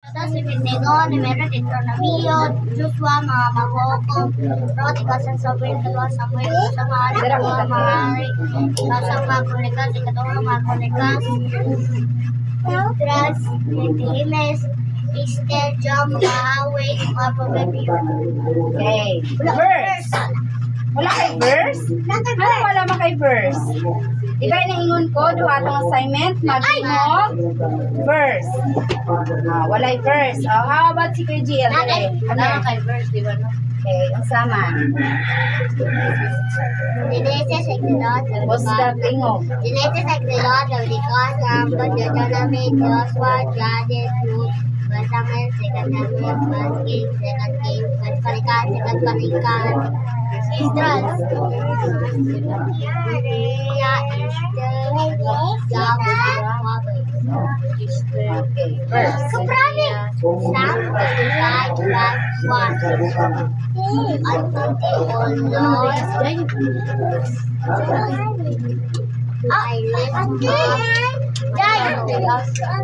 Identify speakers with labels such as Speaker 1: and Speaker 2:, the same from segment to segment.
Speaker 1: Tapos si Bendigo, numero Deuteronomio, Joshua, mga Magoko, Proticas, and Samuel, Dalawa Samuel, Samuel, Dalawa Mahari, Ikasang mga Kronikas, Ikatawang mga Kronikas, Esdras, Nehemias, Esther, John, mga Away, mga Proverbio.
Speaker 2: Okay. Verse. Wala kay verse? Ano wala man kay verse? Di ba inaingon ko, duha atong assignment, mag-mo verse. Walay verse. Oh, how about si Kuya GL? Ano kay verse, di ba no? Okay, ang sama.
Speaker 1: Genesis, Exodus,
Speaker 2: What's the tingog?
Speaker 1: Genesis, Exodus, Leviticus, Numbers, Deuteronomy, Joshua, Judges, Ruth, 1 Samuel, 2 Samuel, 1 Kings, 2 Kings, 1 Chronicles, 2 Chronicles, Esdras, Nehemiah, Esther, Job,
Speaker 2: Okay, verse.
Speaker 1: Soprano. Psalm 55 verse 1. Unto thee, O Lord, I lift up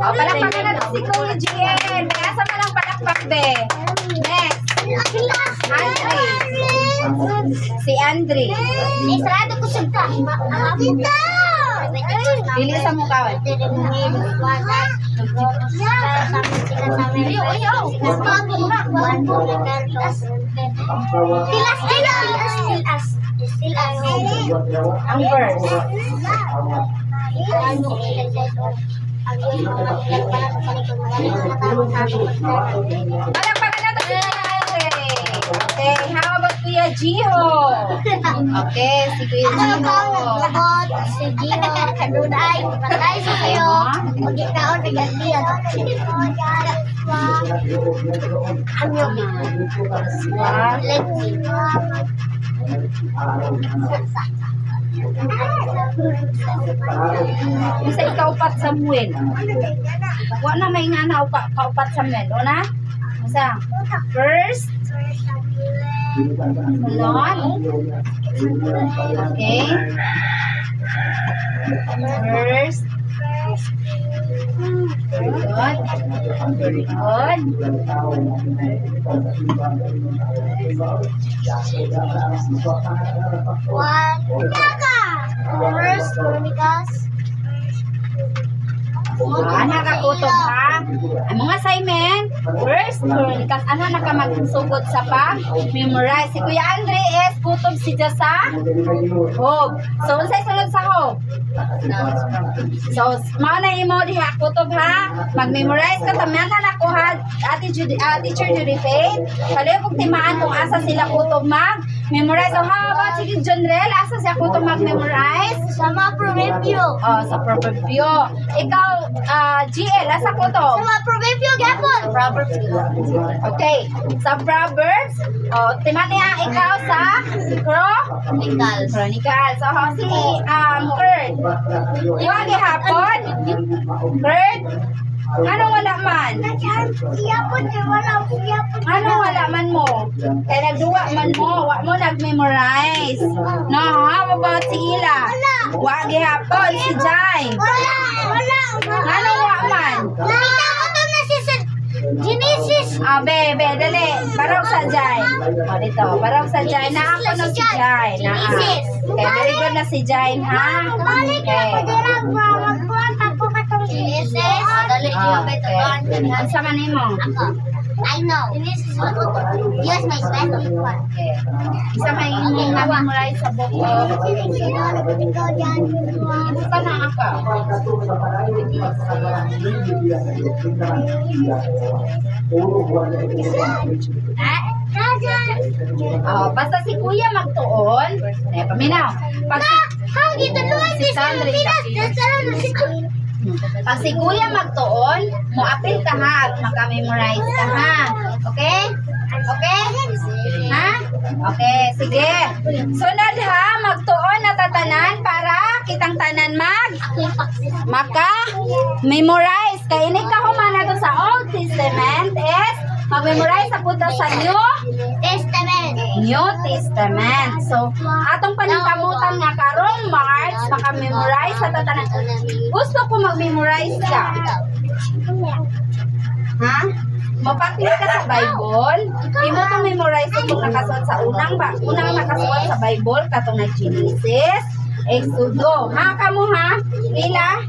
Speaker 2: Oh, palakpakan na to si Kuya GL. Kaya sa malang palakpak, be. Next. Andre. Si Andre.
Speaker 1: Isrado ko siya.
Speaker 2: Dili sa mukha. Ang verse. Palakpakan na to si Andre. Okay, how about Kuya Jiho? Okay, si Kuya Jiho.
Speaker 1: Si Gino, kanunay, patay sa kayo. Magkikaon, nagandiyan. Ano?
Speaker 2: Isa ikaupat Samuel. Wa na may nga na kaupat Samuel. O na? Isa. First. Lord. Okay. First. Very good. Very good.
Speaker 1: First Chronicles.
Speaker 2: Nakakutob ha. Ang mga assignment, first, Chronicles, naka magsugod sa pag-memorize. Si Kuya Andre is kutob si sa Hob. So, unsay sunod sa Hob? So, mao na imo diha kutob ha. Mag-memorize ka tamyan na ko ha. Teacher Judy Faith. Kalayo kung timaan kung asa sila kutob mag-memorize. So, how about si Jonrel? Asa siya kutob mag-memorize?
Speaker 1: Sa mga Proverbio.
Speaker 2: Oh, sa Proverbio. Ikaw, GL, asa ko to?
Speaker 1: Sa mga Proverbio, gapon.
Speaker 2: Proverbs. Okay. Sa Proverbs, timaniya ikaw sa
Speaker 1: Chronicles.
Speaker 2: Chronicles. So, si Kurt. Iwag hapon? Kurt? Anong wala man?
Speaker 1: Iyapon eh, wala. Iyapon.
Speaker 2: Anong wala man mo? Kaya nagduwa man mo. Wa mo nag-memorize. No, how about si Ila? Wag hapon, si Jai.
Speaker 1: Wala.
Speaker 2: Anong wa man?
Speaker 1: Nakita ko to na si Genesis.
Speaker 2: Bebe, dali. Barok sa Jai. O, dito. Barok sa Jai. Na ako no si Jai.
Speaker 1: Genesis.
Speaker 2: Okay, very good na si Jai, ha?
Speaker 1: Balik na
Speaker 2: Okay.
Speaker 1: ko dirang magpunta po ka tong Genesis. Dali
Speaker 2: Ang sama ni mo.
Speaker 1: Ako. I know. Genesis is yes, my favorite one.
Speaker 2: Okay. Isa may hindi na-memorize sa book of. Ito pa na ako. Basta si Kuya magtuon. Paminaw. Pag si Kuya magtuon, mo apil ka ha at maka-memorize ka ha. Okay? Okay? Ha? Okay, sige. Sunod ha, magtuon na tatanan para kitang tanan maka-memorize. Kaya ini ka humana to sa Old Testament is mag-memorize sa punta sa New Testament. So, atong paningkamutan nga karong March, maka-memorize sa tatanan. Gusto ko mag-memorize ka. Ha? Mapaklit ka sa Bible, imo to memorize kung nakasuot sa unang nakasuot sa Bible katong na Genesis, Exodo. Ha kamo ha? Pila?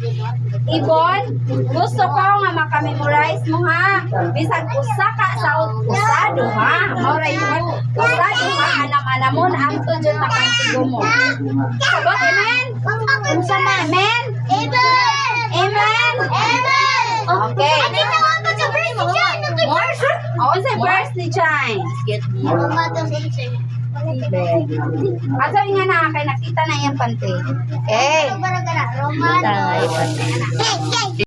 Speaker 2: Ibon, gusto ko nga makamemorize mo ha. Bisag usa ka sa usado ha. Mora yun. Usado ha. Anam-anamon ang tujod na kantigo mo. Sabot, amen? Unsa man, amen? Amen? Okay. Ako sa verse ni Chine. Asa nga na kay nakita na iyang pante. Okay.
Speaker 1: Roman.